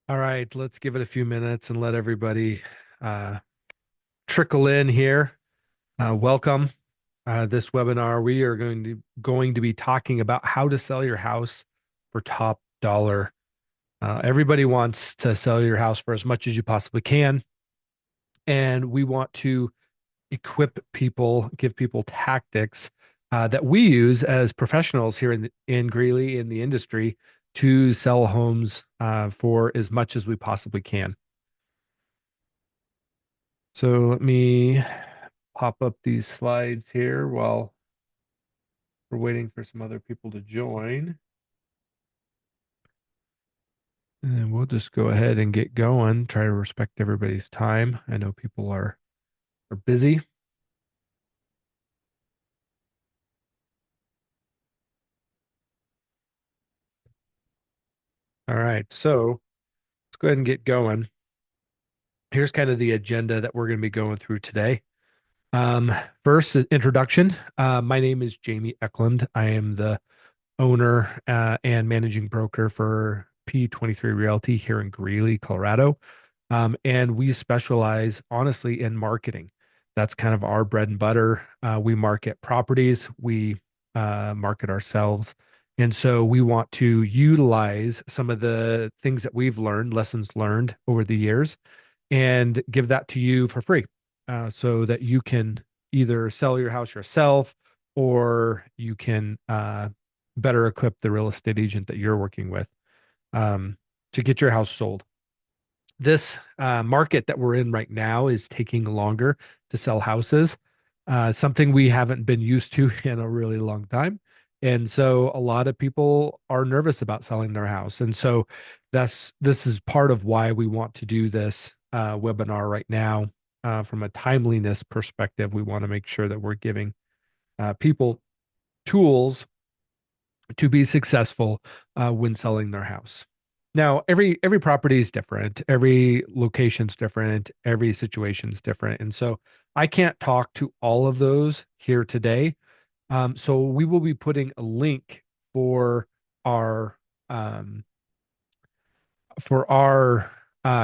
All right, let's give it a few minutes and let everybody uh, trickle in here. Welcome. This webinar, we are going to be talking about how to sell your house for top dollar. Everybody wants to sell your house for as much as you possibly can, and we want to equip people, give people tactics that we use as professionals here in Greeley in the industry to sell homes for as much as we possibly can. So let me pop up these slides here while we're waiting for some other people to join. And we'll just go ahead and get going, try to respect everybody's time. I know people are busy. All right, so let's go ahead and get going. Here's kind of the agenda that we're going to be going through today. Um, First, introduction. My name is Jamie Eklund. I am the owner and managing broker for P23 Realty here in Greeley, Colorado. And we specialize honestly in marketing. That's kind of our bread and butter. We market properties, we market ourselves. And so we want to utilize some of the things that we've learned, lessons learned over the years, and give that to you for free so that you can either sell your house yourself or you can better equip the real estate agent that you're working with um, to get your house sold. This market that we're in right now is taking longer to sell houses, something we haven't been used to in a really long time. And so a lot of people are nervous about selling their house. And so this is part of why we want to do this webinar right now. From a timeliness perspective, we want to make sure that we're giving people tools to be successful when selling their house. Now, every property is different, every location's different, every situation's different, and so I can't talk to all of those here today. So we will be putting a link for our um,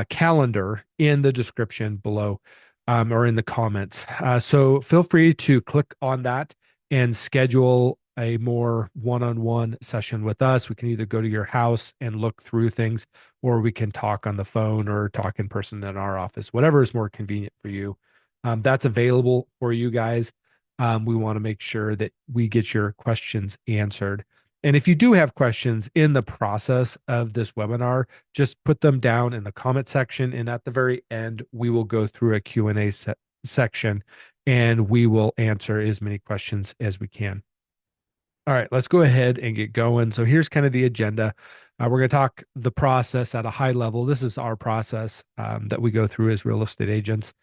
calendar in the description below or in the comments. So feel free to click on that and schedule a more one-on-one session with us. We can either go to your house and look through things, or we can talk on the phone or talk in person in our office, whatever is more convenient for you. That's available for you guys. We want to make sure that we get your questions answered. And if you do have questions in the process of this webinar, just put them down in the comment section. And at the very end, we will go through a Q&A section and we will answer as many questions as we can. All right, let's go ahead and get going. So here's kind of the agenda. We're going to talk the process at a high level. This is our process that we go through as real estate agents.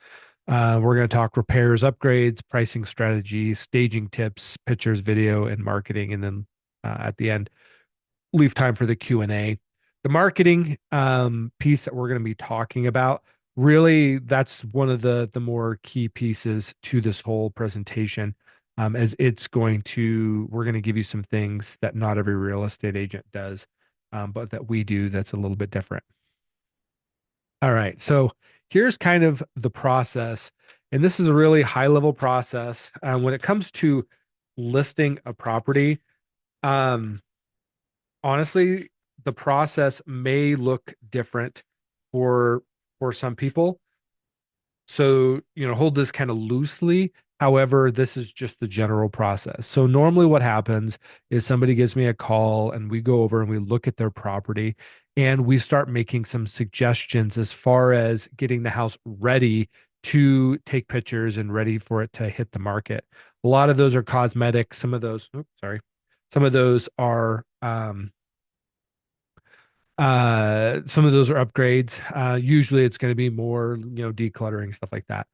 We're going to talk repairs, upgrades, pricing strategy, staging tips, pictures, video, and marketing. And then at the end, leave time for the Q&A. The marketing piece that we're going to be talking about, really, that's one of the more key pieces to this whole presentation, as we're going to give you some things that not every real estate agent does, but that we do that's a little bit different. All right, so here's kind of the process, and this is a really high level process. When it comes to listing a property, um, honestly, the process may look different for some people. So, hold this kind of loosely. However, this is just the general process. So normally what happens is somebody gives me a call and we go over and we look at their property and we start making some suggestions as far as getting the house ready to take pictures and ready for it to hit the market. A lot of those are cosmetic. Some of those are some of those are upgrades. Usually it's going to be more, decluttering, stuff like that.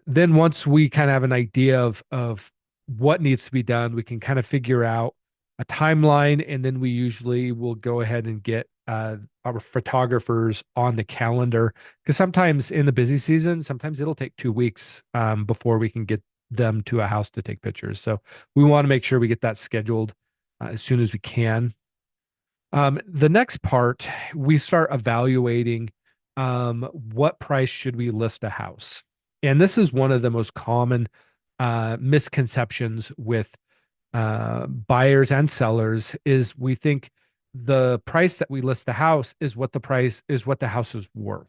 Then once we kind of have an idea of what needs to be done, we can kind of figure out a timeline, and then we usually will go ahead and get our photographers on the calendar because sometimes in the busy season, sometimes it'll take 2 weeks before we can get them to a house to take pictures. So we want to make sure we get that scheduled as soon as we can. The next part, we start evaluating what price should we list a house. And this is one of the most common misconceptions with buyers and sellers is we think the price that we list the house is what the price is what the house is worth.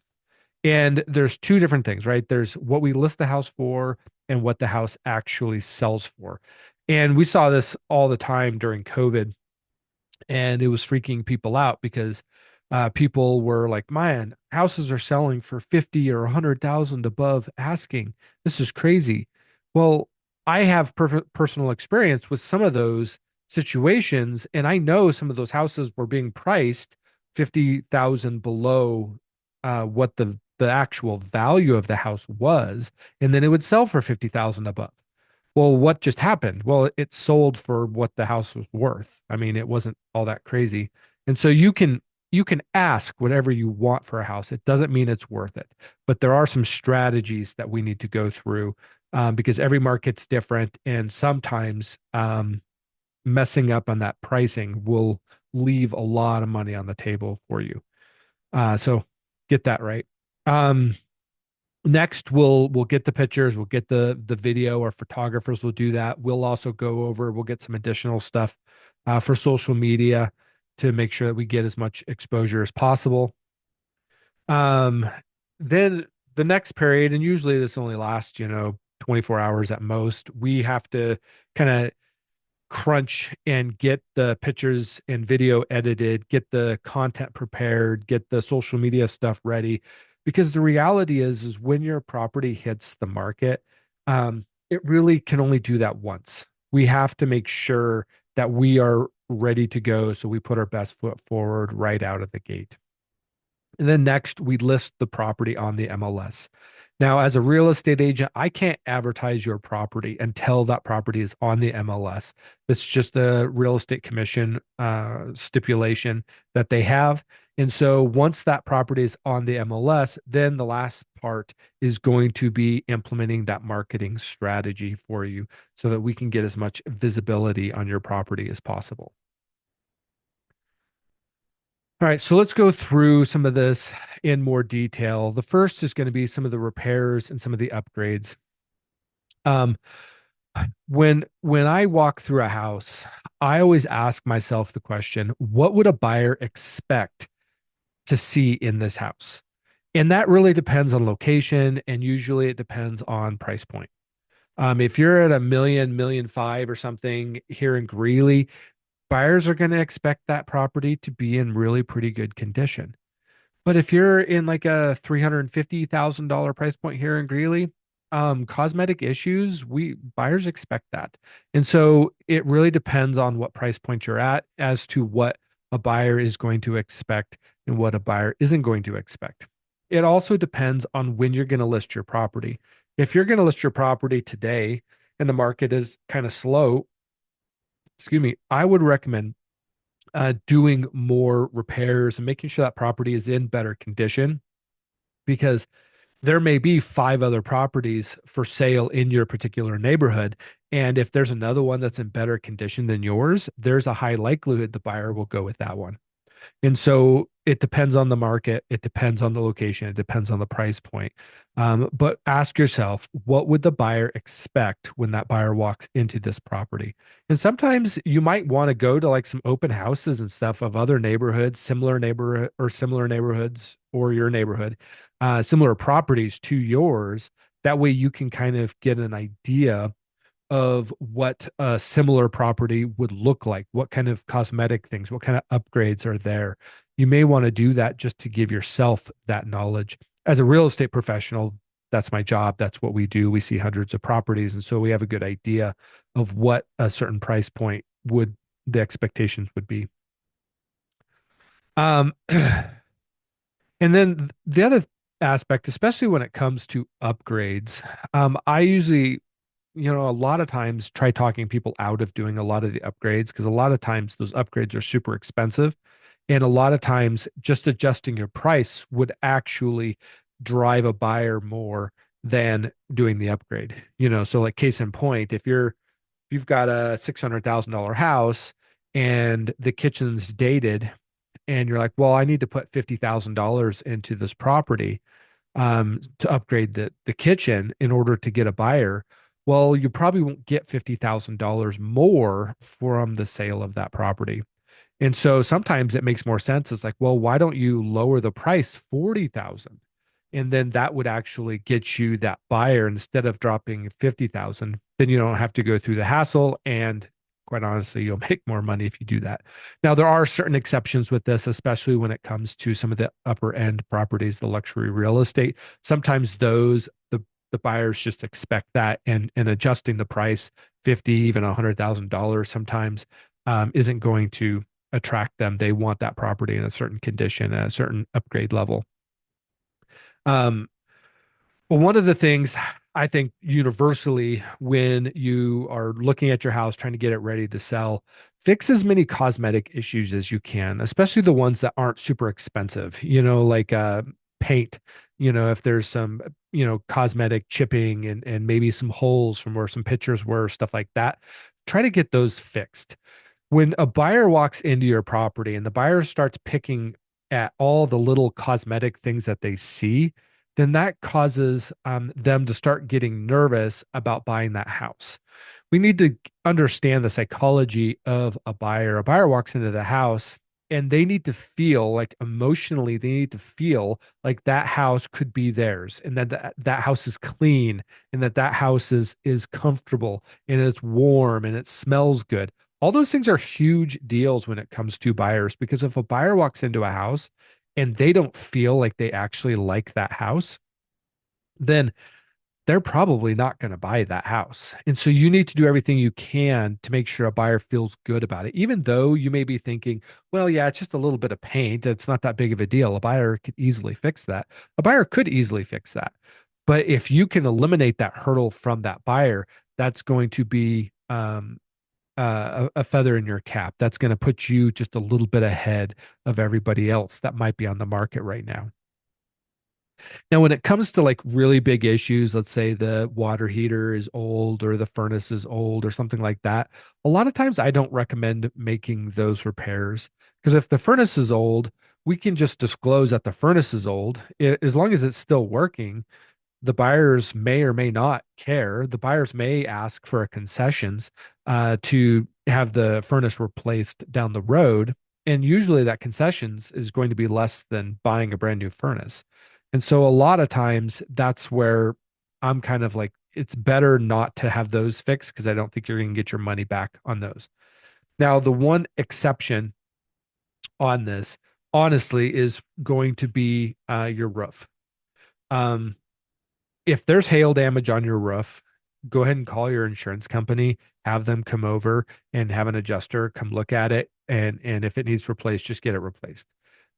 And there's two different things, right? There's what we list the house for and what the house actually sells for. And we saw this all the time during COVID, and it was freaking people out because people were like, "Man, houses are selling for 50 or 100,000 above asking. This is crazy." Well, I have personal experience with some of those situations, and I know some of those houses were being priced 50,000 below what the actual value of the house was, and then it would sell for 50,000 above. Well, what just happened? Well, it sold for what the house was worth. I mean, it wasn't all that crazy. And so you can ask whatever you want for a house. It doesn't mean it's worth it, but there are some strategies that we need to go through because every market's different, and sometimes messing up on that pricing will leave a lot of money on the table for you. So get that right. Um, Next, we'll get the pictures, we'll get the video. Our photographers will do that. We'll also go over, we'll get some additional stuff for social media to make sure that we get as much exposure as possible. Um, then the next period, and usually this only lasts, 24 hours at most, we have to kind of crunch and get the pictures and video edited, get the content prepared, get the social media stuff ready. Because the reality is when your property hits the market, it really can only do that once. We have to make sure that we are ready to go. So we put our best foot forward right out of the gate. And then next, we list the property on the MLS. Now, as a real estate agent, I can't advertise your property until that property is on the MLS. It's just a real estate commission stipulation that they have. And so once that property is on the MLS, then the last part is going to be implementing that marketing strategy for you so that we can get as much visibility on your property as possible. All right, so let's go through some of this in more detail. The first is going to be some of the repairs and some of the upgrades. Um, when I walk through a house, I always ask myself the question, what would a buyer expect to see in this house? And that really depends on location, and usually it depends on price point. If you're at a million five or something here in Greeley, buyers are going to expect that property to be in really pretty good condition. But if you're in like a $350,000 price point here in Greeley, cosmetic issues, we buyers expect that. And so it really depends on what price point you're at as to what a buyer is going to expect and what a buyer isn't going to expect. It also depends on when you're going to list your property. If you're going to list your property today and the market is kind of slow, excuse me, I would recommend doing more repairs and making sure that property is in better condition because there may be five other properties for sale in your particular neighborhood. And if there's another one that's in better condition than yours, there's a high likelihood the buyer will go with that one. And so it depends on the market, it depends on the location, it depends on the price point. But ask yourself, what would the buyer expect when that buyer walks into this property? And sometimes you might want to go to like some open houses and stuff of other neighborhoods, similar neighborhood or similar neighborhoods or your neighborhood, similar properties to yours. That way you can kind of get an idea of what a similar property would look like, what kind of cosmetic things, what kind of upgrades are there. You may want to do that just to give yourself that knowledge. As a real estate professional, that's my job. That's what we do. We see hundreds of properties. And so we have a good idea of what a certain price point would the expectations would be. Um, and then the other aspect, especially when it comes to upgrades, I usually a lot of times try talking people out of doing a lot of the upgrades because a lot of times those upgrades are super expensive. And a lot of times just adjusting your price would actually drive a buyer more than doing the upgrade. So like case in point, if you've got a $600,000 house and the kitchen's dated and you're like, well, I need to put $50,000 into this property to upgrade the kitchen in order to get a buyer. Well, you probably won't get $50,000 more from the sale of that property. And so sometimes it makes more sense. It's like, well, why don't you lower the price 40,000? And then that would actually get you that buyer instead of dropping 50,000. Then you don't have to go through the hassle. And quite honestly, you'll make more money if you do that. Now, there are certain exceptions with this, especially when it comes to some of the upper end properties, the luxury real estate. Sometimes the buyers just expect that, and adjusting the price 50, even $100,000 sometimes isn't going to attract them. They want that property in a certain condition, at a certain upgrade level. Um, well, one of the things I think universally when you are looking at your house, trying to get it ready to sell, fix as many cosmetic issues as you can, especially the ones that aren't super expensive, like paint, if there's some, cosmetic chipping and maybe some holes from where some pictures were, stuff like that. Try to get those fixed. When a buyer walks into your property and the buyer starts picking at all the little cosmetic things that they see, then that causes them to start getting nervous about buying that house. We need to understand the psychology of a buyer. A buyer walks into the house and they need to feel like emotionally, they need to feel like that house could be theirs, and that house is clean, and that house is comfortable, and it's warm, and it smells good. All those things are huge deals when it comes to buyers, because if a buyer walks into a house and they don't feel like they actually like that house, then they're probably not going to buy that house. And so you need to do everything you can to make sure a buyer feels good about it, even though you may be thinking, well, yeah, it's just a little bit of paint. It's not that big of a deal. A buyer could easily fix that. A buyer could easily fix that. But if you can eliminate that hurdle from that buyer, that's going to be a feather in your cap. That's going to put you just a little bit ahead of everybody else that might be on the market right now. Now, when it comes to like really big issues, let's say the water heater is old or the furnace is old or something like that, a lot of times I don't recommend making those repairs, because if the furnace is old, we can just disclose that the furnace is old. As long as it's still working, the buyers may or may not care. The buyers may ask for a concessions to have the furnace replaced down the road. And usually that concessions is going to be less than buying a brand new furnace. And so a lot of times that's where I'm kind of like, it's better not to have those fixed, because I don't think you're going to get your money back on those. Now, the one exception on this, honestly, is going to be your roof. Um, if there's hail damage on your roof, go ahead and call your insurance company, have them come over and have an adjuster come look at it. And if it needs replaced, just get it replaced.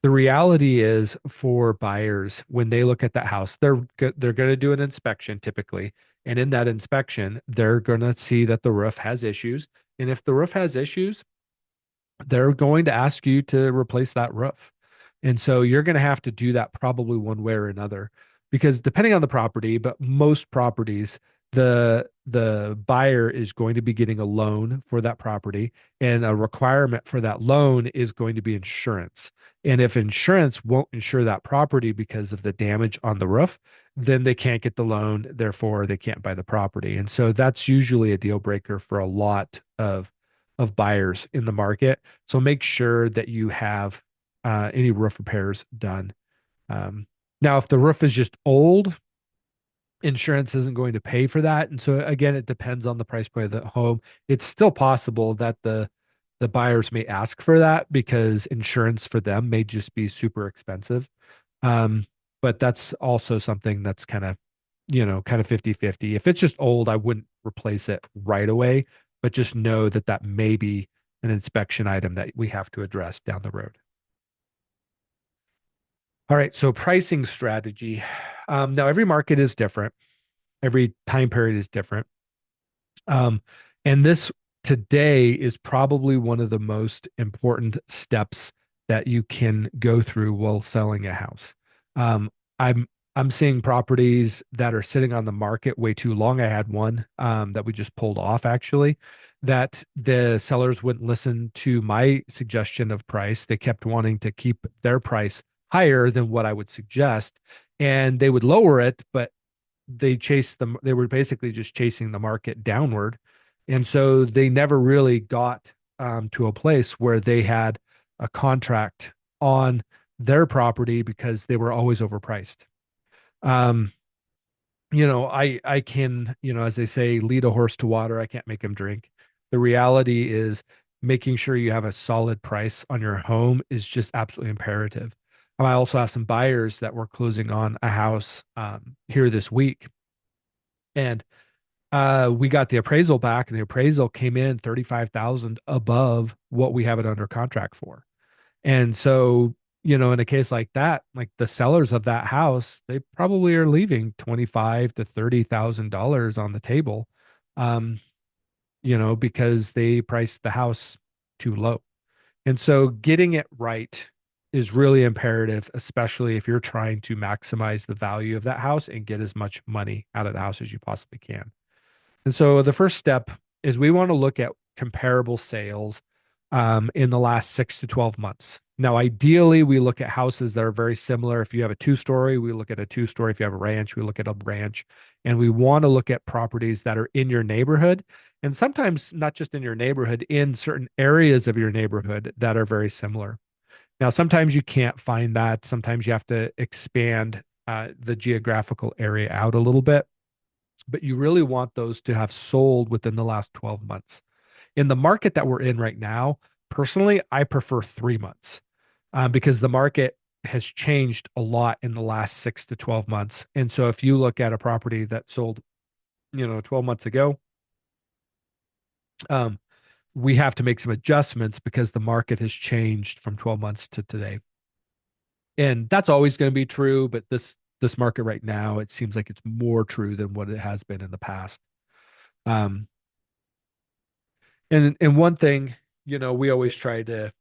The reality is, for buyers, when they look at that house, they're going to do an inspection typically. And in that inspection, they're going to see that the roof has issues. And if the roof has issues, they're going to ask you to replace that roof. And so you're going to have to do that probably one way or another, because depending on the property, but most properties, the buyer is going to be getting a loan for that property, and a requirement for that loan is going to be insurance. And if insurance won't insure that property because of the damage on the roof, then they can't get the loan, therefore they can't buy the property. And so that's usually a deal breaker for a lot of buyers in the market. So make sure that you have any roof repairs done. Now, if the roof is just old, insurance isn't going to pay for that. And so again, it depends on the price point of the home. It's still possible that the buyers may ask for that, because insurance for them may just be super expensive. Um, but that's also something that's kind of 50-50. If it's just old, I wouldn't replace it right away, but just know that that may be an inspection item that we have to address down the road. All right, so pricing strategy. Now, every market is different. Every time period is different. Um, and this today is probably one of the most important steps that you can go through while selling a house. Um, I'm I'm seeing properties that are sitting on the market way too long. I had one that we just pulled off actually, that the sellers wouldn't listen to my suggestion of price. They kept wanting to keep their price higher than what I would suggest, and they would lower it, but they were basically just chasing the market downward. And so they never really got to a place where they had a contract on their property because they were always overpriced. Um, I can, as they say, lead a horse to water. I can't make him drink. The reality is making sure you have a solid price on your home is just absolutely imperative. I also have some buyers that were closing on a house here this week, and we got the appraisal back, and the appraisal came in 35,000 above what we have it under contract for. And so, in a case like that, like the sellers of that house, they probably are leaving 25 to $30,000 on the table, um, because they priced the house too low. And so getting it right is really imperative, especially if you're trying to maximize the value of that house and get as much money out of the house as you possibly can. And so the first step is we want to look at comparable sales in the last 6 to 12 months. Now, ideally, we look at houses that are very similar. If you have a two-story, we look at a two-story. If you have a ranch, we look at a ranch. And we want to look at properties that are in your neighborhood. And sometimes not just in your neighborhood, in certain areas of your neighborhood that are very similar. Now, sometimes you can't find that. Sometimes you have to expand the geographical area out a little bit, but you really want those to have sold within the last 12 months. In the market that we're in right now, personally, I prefer 3 months because the market has changed a lot in the last 6 to 12 months. And so if you look at a property that sold, 12 months ago, um, we have to make some adjustments because the market has changed from 12 months to today. And that's always going to be true, but this market right now, it seems like it's more true than what it has been in the past. Um, and one thing, we always try to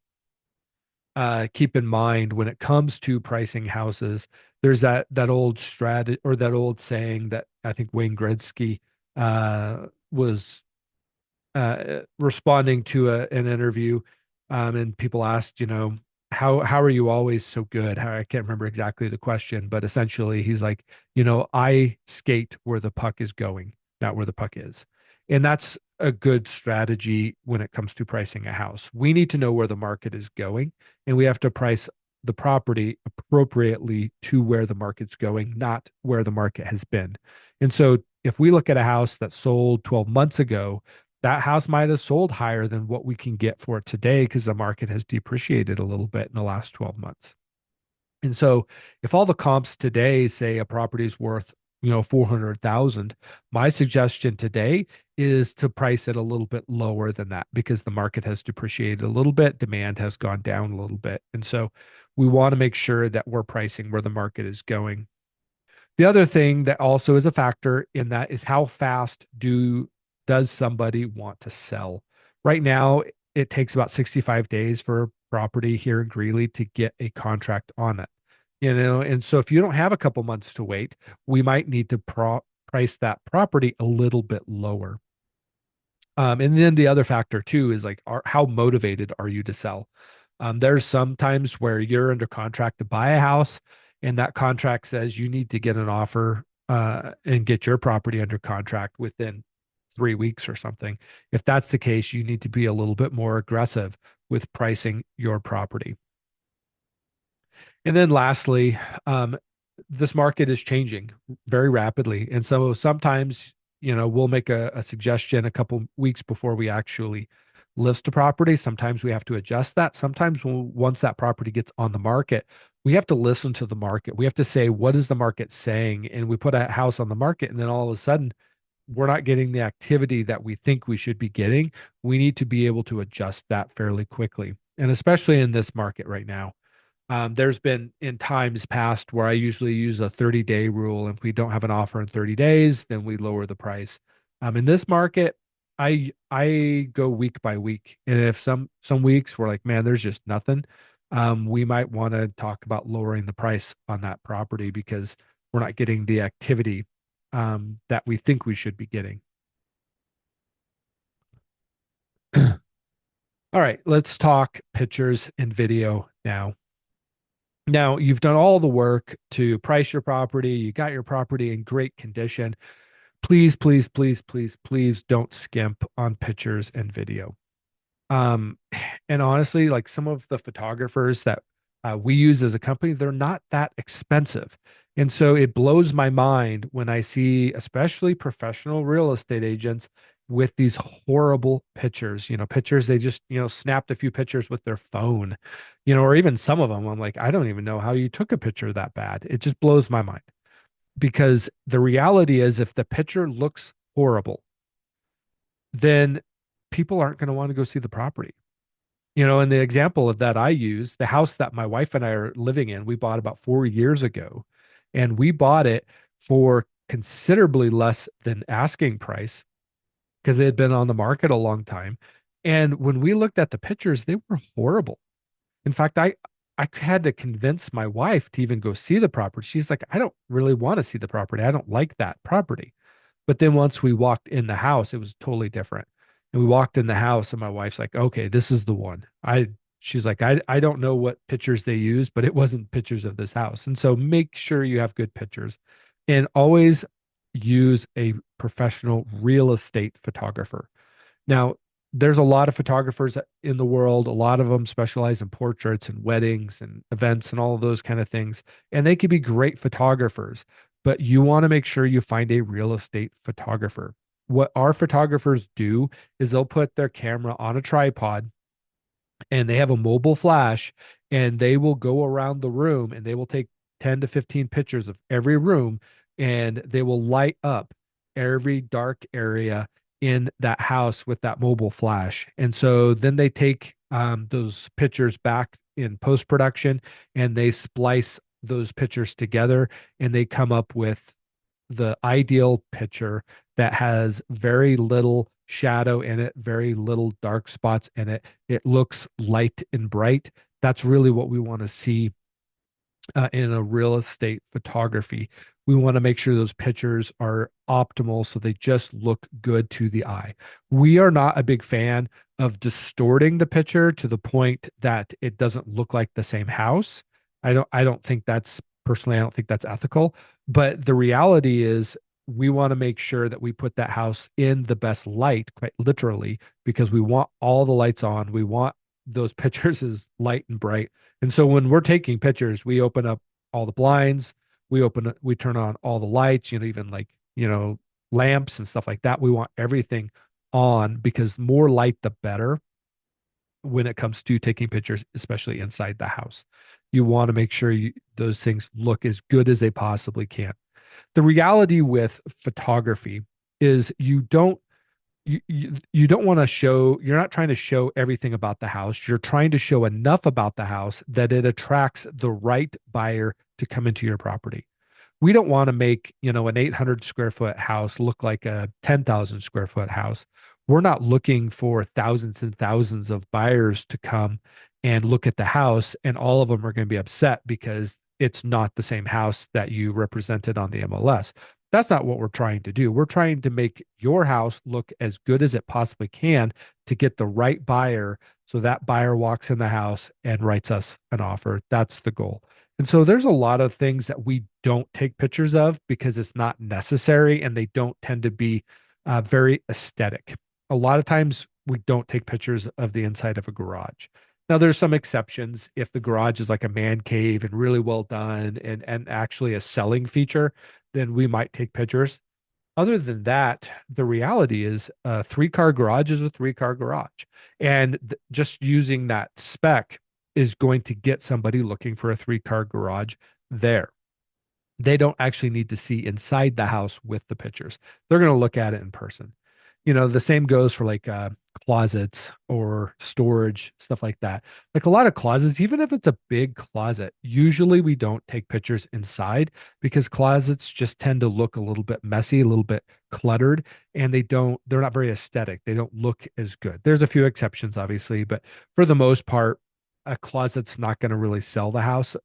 keep in mind when it comes to pricing houses, there's that old strat or that old saying that I think Wayne Gretzky was responding to an interview, and people asked, how are you always so good? I can't remember exactly the question, but essentially he's like, I skate where the puck is going, not where the puck is. And that's a good strategy when it comes to pricing a house. We need to know where the market is going, and we have to price the property appropriately to where the market's going, not where the market has been. And so if we look at a house that sold 12 months ago, that house might have sold higher than what we can get for it today because the market has depreciated a little bit in the last 12 months. And so if all the comps today say a property is worth, 400,000, my suggestion today is to price it a little bit lower than that because the market has depreciated a little bit, demand has gone down a little bit. And so we want to make sure that we're pricing where the market is going. The other thing that also is a factor in that is how fast does somebody want to sell? Right now, it takes about 65 days for a property here in Greeley to get a contract on it. And so if you don't have a couple months to wait, we might need to price that property a little bit lower. And then the other factor too is like, how motivated are you to sell? There's some times where you're under contract to buy a house, and that contract says you need to get an offer and get your property under contract within 3 weeks or something. If that's the case, you need to be a little bit more aggressive with pricing your property. And then lastly, this market is changing very rapidly. And so sometimes, we'll make a suggestion a couple weeks before we actually list a property. Sometimes we have to adjust that. Sometimes once that property gets on the market, we have to listen to the market. We have to say, what is the market saying? And we put a house on the market, and then all of a sudden, we're not getting the activity that we think we should be getting. We need to be able to adjust that fairly quickly. And especially in this market right now. There's been in times past where I usually use a 30-day rule. If we don't have an offer in 30 days, then we lower the price. In this market, I go week by week. And if some weeks we're like, man, there's just nothing, we might want to talk about lowering the price on that property because we're not getting the activity that we think we should be getting. All right, let's talk pictures and video now. Now, you've done all the work to price your property, you got your property in great condition. Please, please, please, please, please don't skimp on pictures and video. Um, and honestly, like some of the photographers that we use as a company, they're not that expensive. And so it blows my mind when I see, especially professional real estate agents with these horrible pictures, pictures they just, snapped a few pictures with their phone, or even some of them. I'm like, I don't even know how you took a picture that bad. It just blows my mind because the reality is if the picture looks horrible, then people aren't going to want to go see the property. And the example of that I use, the house that my wife and I are living in, we bought about 4 years ago, and we bought it for considerably less than asking price because it had been on the market a long time. And when we looked at the pictures, they were horrible. In fact, I had to convince my wife to even go see the property. She's like, I don't really want to see the property. I don't like that property. But then once we walked in the house, it was totally different. And we walked in the house and my wife's like, okay, this is the one. She's like, I don't know what pictures they use, but it wasn't pictures of this house. And so make sure you have good pictures and always use a professional real estate photographer. Now, there's a lot of photographers in the world. A lot of them specialize in portraits and weddings and events and all of those kind of things. And they could be great photographers, but you want to make sure you find a real estate photographer. What our photographers do is they'll put their camera on a tripod and they have a mobile flash and they will go around the room and they will take 10 to 15 pictures of every room and they will light up every dark area in that house with that mobile flash. And so then they take those pictures back in post production and they splice those pictures together and they come up with the ideal picture that has very little shadow in it, very little dark spots in it. It looks light and bright. That's really what we want to see in a real estate photography. We want to make sure those pictures are optimal so they just look good to the eye. We are not a big fan of distorting the picture to the point that it doesn't look like the same house. I don't think that's personally, I don't think that's ethical. But the reality is we want to make sure that we put that house in the best light, quite literally, because we want all the lights on. We want those pictures as light and bright. And so when we're taking pictures, we open up all the blinds, we turn on all the lights, even like, lamps and stuff like that. We want everything on because more light, the better when it comes to taking pictures, especially inside the house. You want to make sure those things look as good as they possibly can. The reality with photography is you don't want to show, you're not trying to show everything about the house. You're trying to show enough about the house that it attracts the right buyer to come into your property. We don't want to make, an 800 square foot house look like a 10,000 square foot house. We're not looking for thousands and thousands of buyers to come and look at the house, and all of them are going to be upset because it's not the same house that you represented on the MLS. That's not what we're trying to do. We're trying to make your house look as good as it possibly can to get the right buyer so that buyer walks in the house and writes us an offer. That's the goal. And so there's a lot of things that we don't take pictures of because it's not necessary and they don't tend to be very aesthetic. A lot of times we don't take pictures of the inside of a garage. Now there's some exceptions if the garage is like a man cave and really well done and actually a selling feature, then we might take pictures. Other than that, the reality is a three-car garage is a three-car garage. And just using that spec is going to get somebody looking for a three-car garage there. They don't actually need to see inside the house with the pictures. They're going to look at it in person. The same goes for like closets or storage, stuff like that. Like a lot of closets, even if it's a big closet, usually we don't take pictures inside because closets just tend to look a little bit messy, a little bit cluttered, and they're not very aesthetic. They don't look as good. There's a few exceptions, obviously, but for the most part, a closet's not going to really sell the house.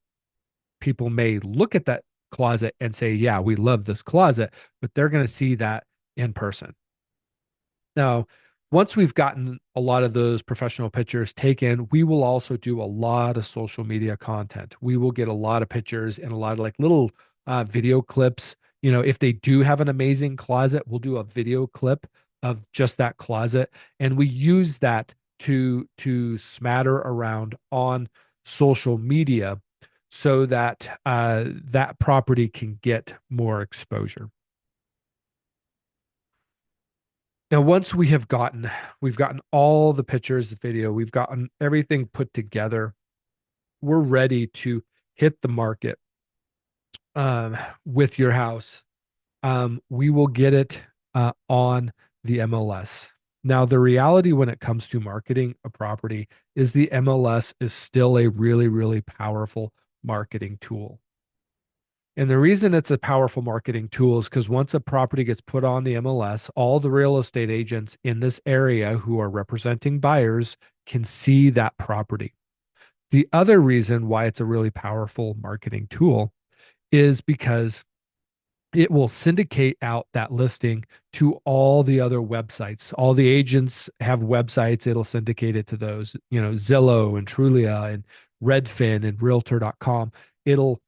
People may look at that closet and say, yeah, we love this closet, but they're going to see that in person. Now, Once we've gotten a lot of those professional pictures taken, we will also do a lot of social media content. We will get a lot of pictures and a lot of like little video clips. If they do have an amazing closet, we'll do a video clip of just that closet, and we use that to smatter around on social media so that that property can get more exposure. Now, once we've gotten all the pictures, the video, we've gotten everything put together, we're ready to hit the market um, with your house. We will get it on the MLS. Now, the reality when it comes to marketing a property is the MLS is still a really, really powerful marketing tool. And the reason it's a powerful marketing tool is because once a property gets put on the MLS, all the real estate agents in this area who are representing buyers can see that property. The other reason why it's a really powerful marketing tool is because it will syndicate out that listing to all the other websites. All the agents have websites. It'll syndicate it to those, Zillow and Trulia and Redfin and Realtor.com. It'll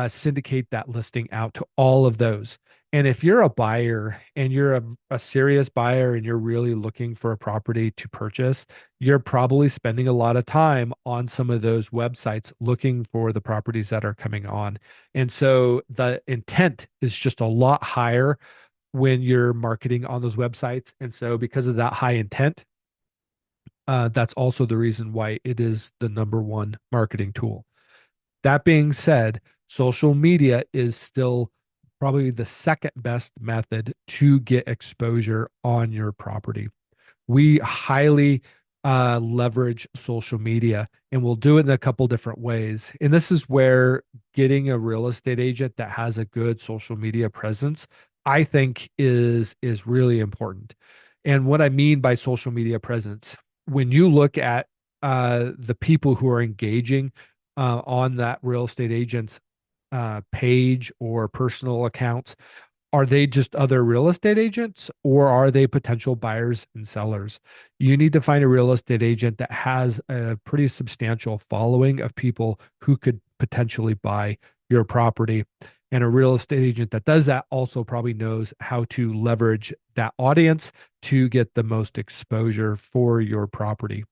syndicate that listing out to all of those. And if you're a buyer and you're a serious buyer and you're really looking for a property to purchase, you're probably spending a lot of time on some of those websites looking for the properties that are coming on. And so the intent is just a lot higher when you're marketing on those websites. And so because of that high intent, that's also the reason why it is the number one marketing tool. That being said, social media is still probably the second best method to get exposure on your property. We highly leverage social media, and we'll do it in a couple different ways. And this is where getting a real estate agent that has a good social media presence, I think, is really important. And what I mean by social media presence, when you look at the people who are engaging on that real estate agent's page or personal accounts, are they just other real estate agents or are they potential buyers and sellers? You need to find a real estate agent that has a pretty substantial following of people who could potentially buy your property. And a real estate agent that does that also probably knows how to leverage that audience to get the most exposure for your property.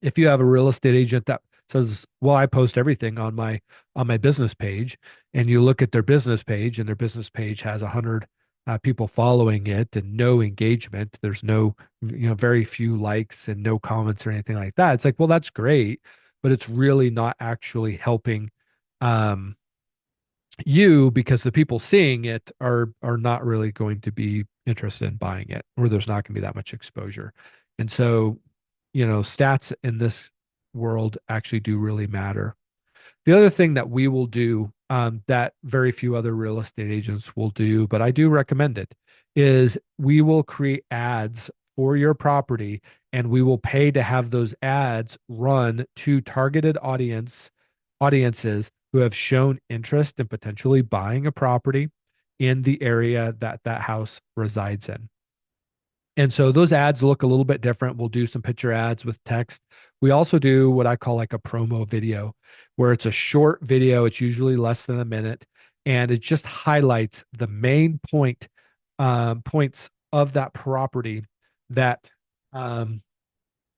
If you have a real estate agent that says, "Well, I post everything on my business page," and you look at their business page, and their business page has 100 people following it and no engagement, there's no, very few likes and no comments or anything like that. It's like, well, that's great, but it's really not actually helping um, you because the people seeing it are not really going to be interested in buying it, or there's not going to be that much exposure. And so, stats in this world actually do really matter. The other thing that we will do that very few other real estate agents will do, but I do recommend it, is we will create ads for your property and we will pay to have those ads run to targeted audiences who have shown interest in potentially buying a property in the area that that house resides in. And so those ads look a little bit different. We'll do some picture ads with text. We also do what I call like a promo video, where it's a short video. It's usually less than a minute, and it just highlights the main points of that property that um,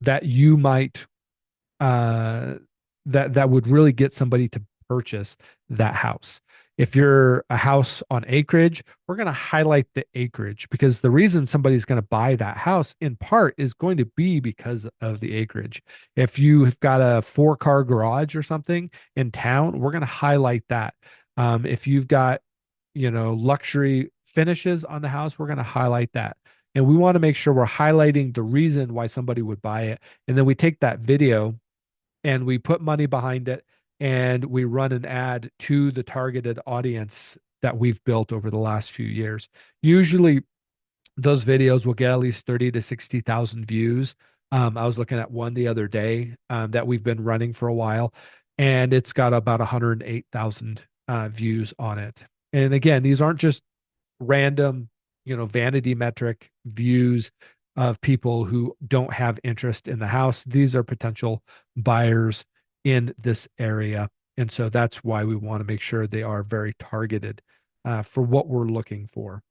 that you might uh, that would really get somebody to purchase that house. If you're a house on acreage, we're going to highlight the acreage because the reason somebody's going to buy that house in part is going to be because of the acreage. If you have got a four-car garage or something in town, we're going to highlight that. If you've got, luxury finishes on the house, we're going to highlight that. And we want to make sure we're highlighting the reason why somebody would buy it. And then we take that video and we put money behind it and we run an ad to the targeted audience that we've built over the last few years. Usually those videos will get at least 30 to 60,000 views. I was looking at one the other day that we've been running for a while, and it's got about 108,000 views on it. And again, these aren't just random, vanity metric views. of people who don't have interest in the house. These are potential buyers in this area. And so that's why we want to make sure they are very targeted for what we're looking for.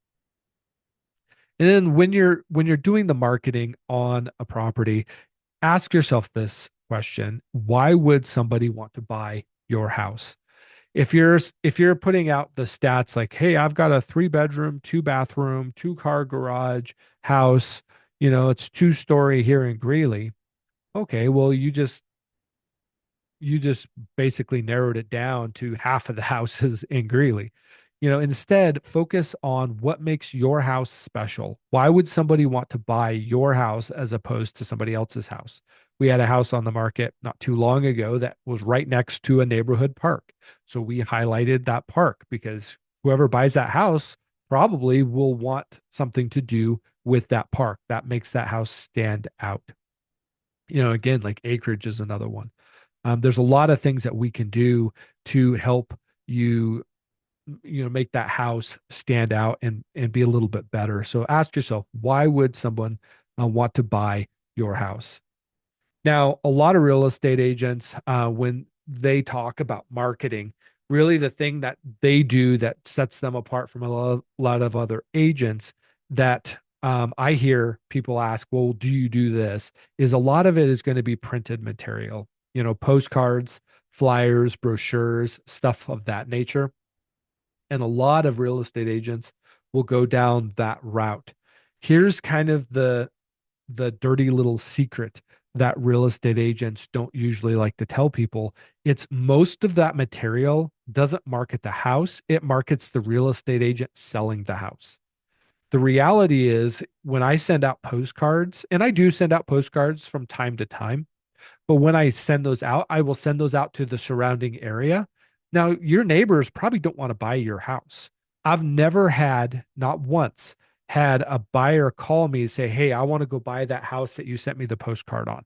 And then when you're doing the marketing on a property, ask yourself this question: why would somebody want to buy your house? If you're putting out the stats like, hey, I've got a 3 bedroom, 2 bathroom, 2 car garage house, it's 2 story here in Greeley. Okay, well, you just basically narrowed it down to half of the houses in Greeley. Instead, focus on what makes your house special. Why would somebody want to buy your house as opposed to somebody else's house? We had a house on the market not too long ago that was right next to a neighborhood park. So we highlighted that park because whoever buys that house probably will want something to do with that park. That makes that house stand out. Again, like acreage is another one. There's a lot of things that we can do to help you, make that house stand out and be a little bit better. So ask yourself, why would someone want to buy your house? Now, a lot of real estate agents, when they talk about marketing, really the thing that they do that sets them apart from a lot of other agents that I hear people ask, well, do you do this? Is a lot of it is going to be printed material, postcards, flyers, brochures, stuff of that nature. And a lot of real estate agents will go down that route. Here's kind of the dirty little secret that real estate agents don't usually like to tell people. It's most of that material doesn't market the house, it markets the real estate agent selling the house. The reality is, when I send out postcards, and I do send out postcards from time to time, but when I send those out, I will send those out to the surrounding area. Now, your neighbors probably don't want to buy your house. I've never had, not once, had a buyer call me and say, hey, I want to go buy that house that you sent me the postcard on.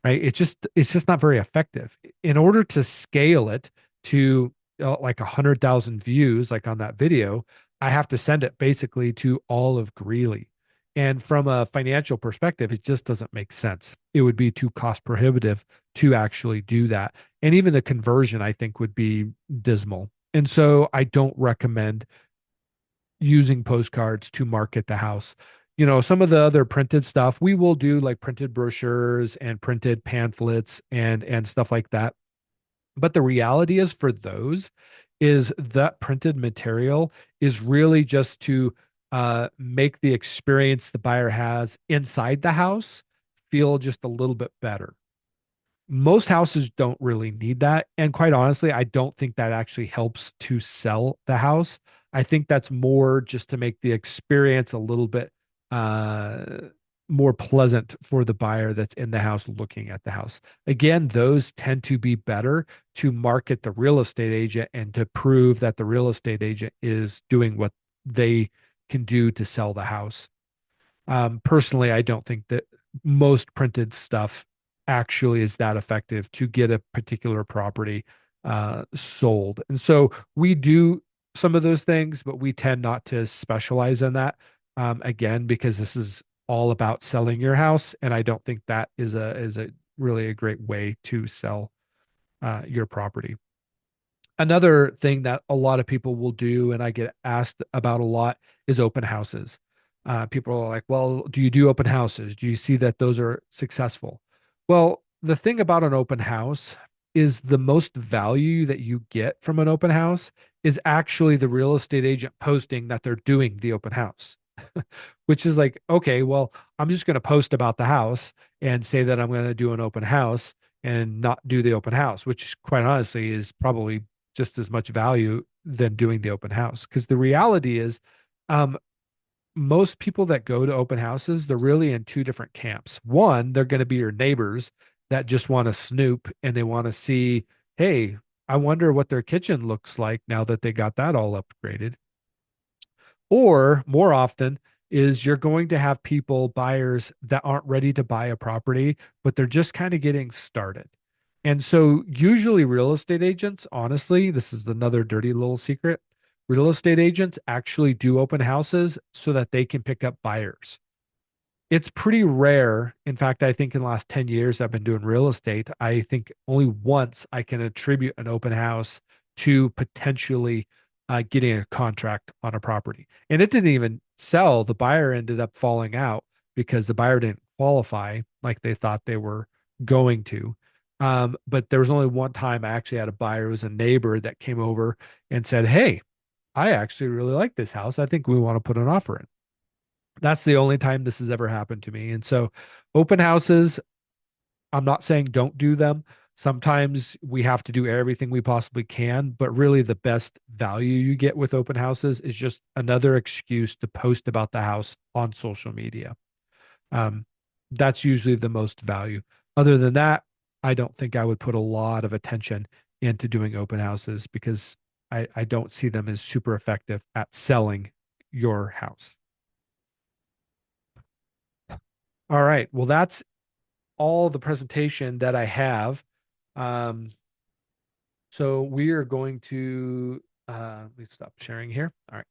Right? It's just not very effective. In order to scale it to like 100,000 views, like on that video, I have to send it basically to all of Greeley. And from a financial perspective, it just doesn't make sense. It would be too cost prohibitive to actually do that. And even the conversion, I think, would be dismal. And so I don't recommend using postcards to market the house. Some of the other printed stuff we will do, like printed brochures and printed pamphlets and stuff like that. But the reality is, for those, is that printed material is really just to make the experience the buyer has inside the house feel just a little bit better. Most houses don't really need that. And quite honestly, I don't think that actually helps to sell the house. I think that's more just to make the experience a little bit uh, more pleasant for the buyer that's in the house looking at the house. Again, those tend to be better to market the real estate agent and to prove that the real estate agent is doing what they can do to sell the house. Personally, I don't think that most printed stuff actually is that effective to get a particular property sold. And so we do some of those things, but we tend not to specialize in that. Again, because this is all about selling your house, and I don't think that is a really a great way to sell your property. Another thing that a lot of people will do, and I get asked about a lot, is open houses. People are like, well, do you do open houses? Do you see that those are successful? Well, the thing about an open house is the most value that you get from an open house is actually the real estate agent posting that they're doing the open house, which is like, okay, well, I'm just going to post about the house and say that I'm going to do an open house and not do the open house, which quite honestly is probably just as much value than doing the open house. Because the reality is, um, most people that go to open houses, they're really in two different camps. One, they're going to be your neighbors that just want to snoop and they want to see, hey, I wonder what their kitchen looks like now that they got that all upgraded. Or more often is you're going to have people, buyers that aren't ready to buy a property, but they're just kind of getting started. And so usually real estate agents, honestly, this is another dirty little secret. Real estate agents actually do open houses so that they can pick up buyers. It's pretty rare. In fact, I think in the last 10 years I've been doing real estate, I think only once I can attribute an open house to potentially getting a contract on a property. And it didn't even sell. The buyer ended up falling out because the buyer didn't qualify like they thought they were going to. But there was only one time I actually had a buyer, it was a neighbor that came over and said, "Hey, I actually really like this house. I think we want to put an offer in." That's the only time this has ever happened to me. And so, open houses, I'm not saying don't do them. Sometimes we have to do everything we possibly can, but really the best value you get with open houses is just another excuse to post about the house on social media. Um, that's usually the most value. Other than that, I don't think I would put a lot of attention into doing open houses because I don't see them as super effective at selling your house. All right. Well, that's all the presentation that I have. Um, so we are going to let me stop sharing here. All right.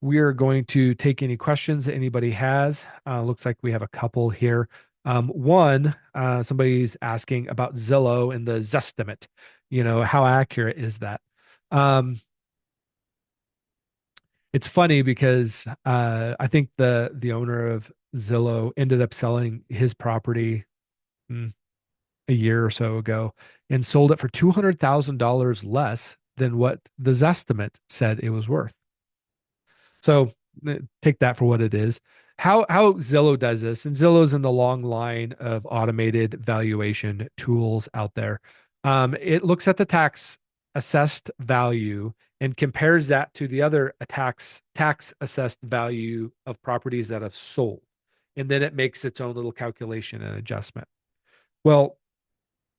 We are going to take any questions that anybody has. Looks like we have a couple here. One, somebody's asking about Zillow and the Zestimate. How accurate is that? Um, it's funny because I think the owner of Zillow ended up selling his property. hmm, a year or so ago and sold it for $200,000 less than what the Zestimate said it was worth. So take that for what it is. How Zillow does this, and Zillow's in the long line of automated valuation tools out there. It looks at the tax assessed value and compares that to the other tax assessed value of properties that have sold. And then it makes its own little calculation and adjustment. Well,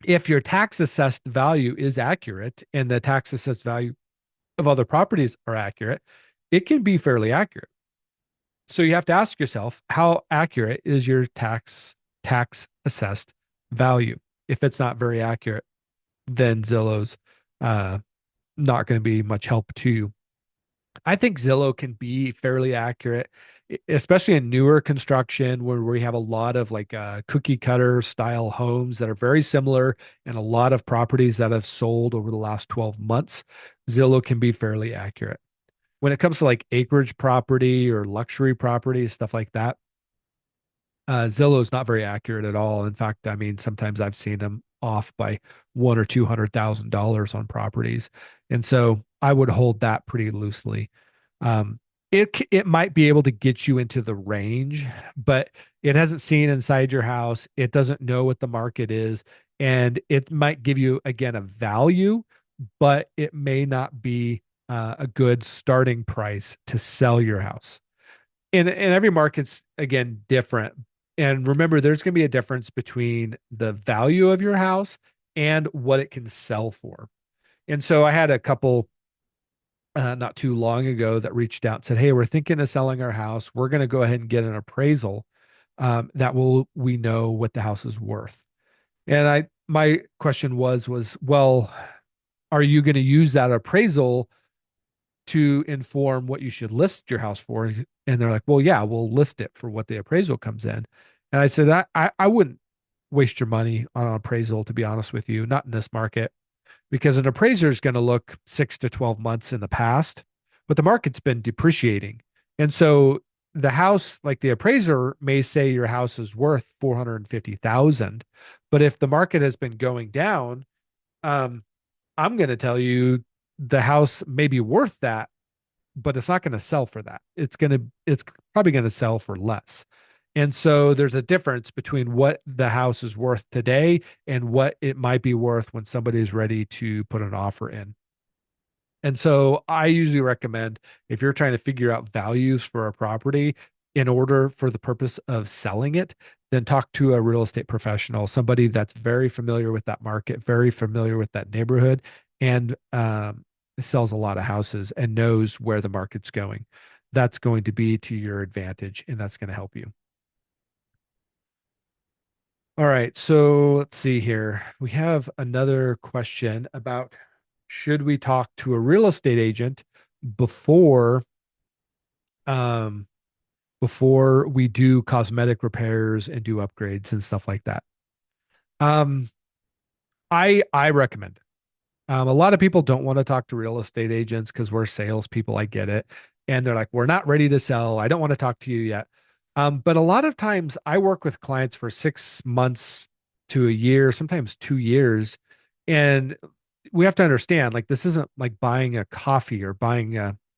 if your tax assessed value is accurate and the tax assessed value of other properties are accurate, it can be fairly accurate. So you have to ask yourself, how accurate is your tax assessed value? If it's not very accurate, then Zillow's uh, not going to be much help to you. I think Zillow can be fairly accurate, especially in newer construction where we have a lot of like cookie cutter style homes that are very similar and a lot of properties that have sold over the last 12 months. Zillow can be fairly accurate. When it comes to like acreage property or luxury property, stuff like that, Zillow is not very accurate at all. In fact, I mean, sometimes I've seen them off by one or $200,000 on properties, and so I would hold that pretty loosely. It might be able to get you into the range, but it hasn't seen inside your house. It doesn't know what the market is, and it might give you again a value, but it may not be a good starting price to sell your house. And every market's again different. And remember, there's going to be a difference between the value of your house and what it can sell for. And so I had a couple not too long ago that reached out and said, "Hey, we're thinking of selling our house. We're going to go ahead and get an appraisal that will we know what the house is worth." And my question was, well, are you going to use that appraisal to inform what you should list your house for? And they're like, well, yeah, we'll list it for what the appraisal comes in. And I said, I wouldn't waste your money on an appraisal, to be honest with you, not in this market, because an appraiser is going to look 6 to 12 months in the past, but the market's been depreciating. And so the house, like the appraiser may say your house is worth 450,000, but if the market has been going down, um, I'm going to tell you the house may be worth that, but it's not going to sell for that. It's probably going to sell for less. And so there's a difference between what the house is worth today and what it might be worth when somebody's ready to put an offer in. And so I usually recommend if you're trying to figure out values for a property in order for the purpose of selling it, then talk to a real estate professional, somebody that's very familiar with that market, very familiar with that neighborhood, and sells a lot of houses and knows where the market's going. That's going to be to your advantage and that's going to help you. All right. So let's see here. We have another question about should we talk to a real estate agent before um before we do cosmetic repairs and do upgrades and stuff like that. Um, I recommend it. A lot of people don't want to talk to real estate agents because we're salespeople. I get it. And they're like, we're not ready to sell. I don't want to talk to you yet. But a lot of times I work with clients for 6 months to a year, sometimes 2 years. And we have to understand, like, this isn't like buying a coffee or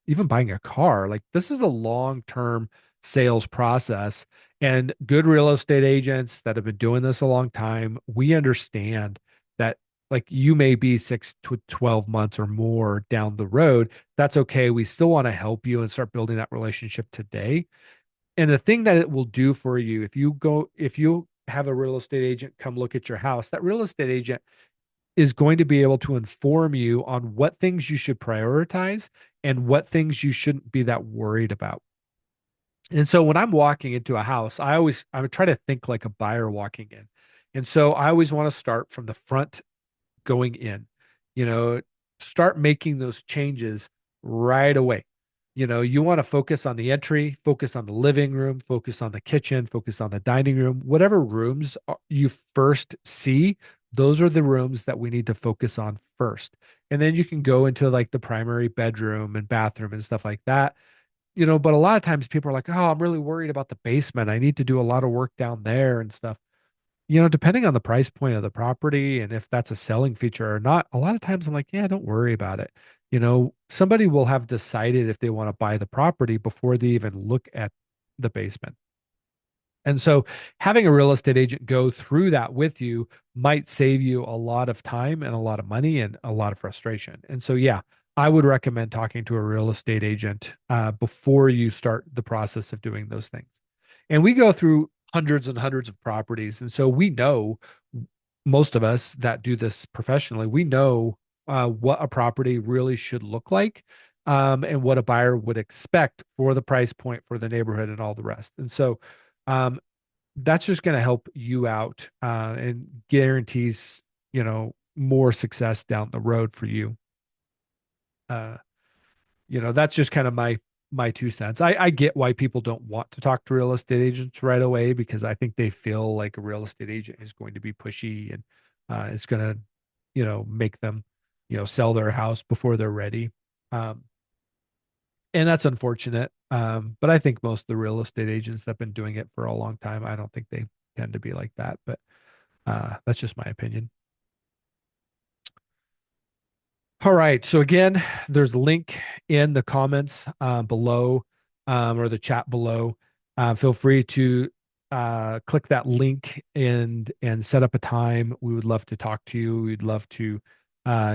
even buying a car. Like, this is a long-term sales process. And good real estate agents that have been doing this a long time, we understand that like you may be 6 to 12 months or more down the road. That's okay. We still want to help you and start building that relationship today. And the thing that it will do for you, if you have a real estate agent come look at your house, that real estate agent is going to be able to inform you on what things you should prioritize and what things you shouldn't be that worried about. And so when I'm walking into a house, I would try to think like a buyer walking in. And so I always want to start from the front going in, you know, start making those changes right away. You want to focus on the entry, focus on the living room, focus on the kitchen, focus on the dining room, whatever rooms you first see, those are the rooms that we need to focus on first. And then you can go into like the primary bedroom and bathroom and stuff like that. But a lot of times people are like, oh, I'm really worried about the basement. I need to do a lot of work down there and stuff. Depending on the price point of the property and if that's a selling feature or not, a lot of times I'm like, yeah, don't worry about it. Somebody will have decided if they want to buy the property before they even look at the basement. And so having a real estate agent go through that with you might save you a lot of time and a lot of money and a lot of frustration. And so, yeah, I would recommend talking to a real estate agent before you start the process of doing those things. And we go through hundreds and hundreds of properties. And so we know, most of us that do this professionally, we know what a property really should look like, and what a buyer would expect for the price point, for the neighborhood, and all the rest. And so, um, that's just going to help you out, and guarantees, more success down the road for you. Uh, that's just kind of my 2 cents. I get why people don't want to talk to real estate agents right away because I think they feel like a real estate agent is going to be pushy and it's going to, make them, sell their house before they're ready. Um, and that's unfortunate. But I think most of the real estate agents that have been doing it for a long time, I don't think they tend to be like that. But that's just my opinion. All right. So again, there's a link in the comments below, or the chat below. Feel free to click that link and set up a time. We would love to talk to you. We'd love to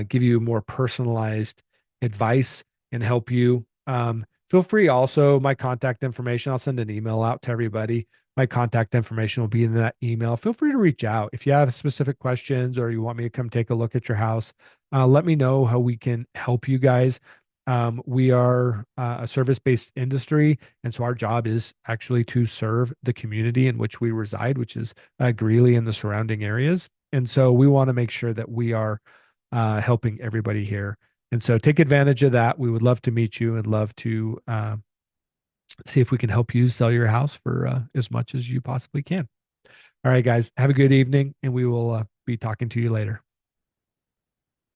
give you more personalized advice and help you. Feel free also, my contact information. I'll send an email out to everybody. My contact information will be in that email. Feel free to reach out if you have specific questions or you want me to come take a look at your house. Let me know how we can help you guys. We are a service-based industry, and so our job is actually to serve the community in which we reside, which is Greeley and the surrounding areas. And so we want to make sure that we are helping everybody here. And so take advantage of that. We would love to meet you and love to see if we can help you sell your house for as much as you possibly can. All right, guys, have a good evening, and we will be talking to you later.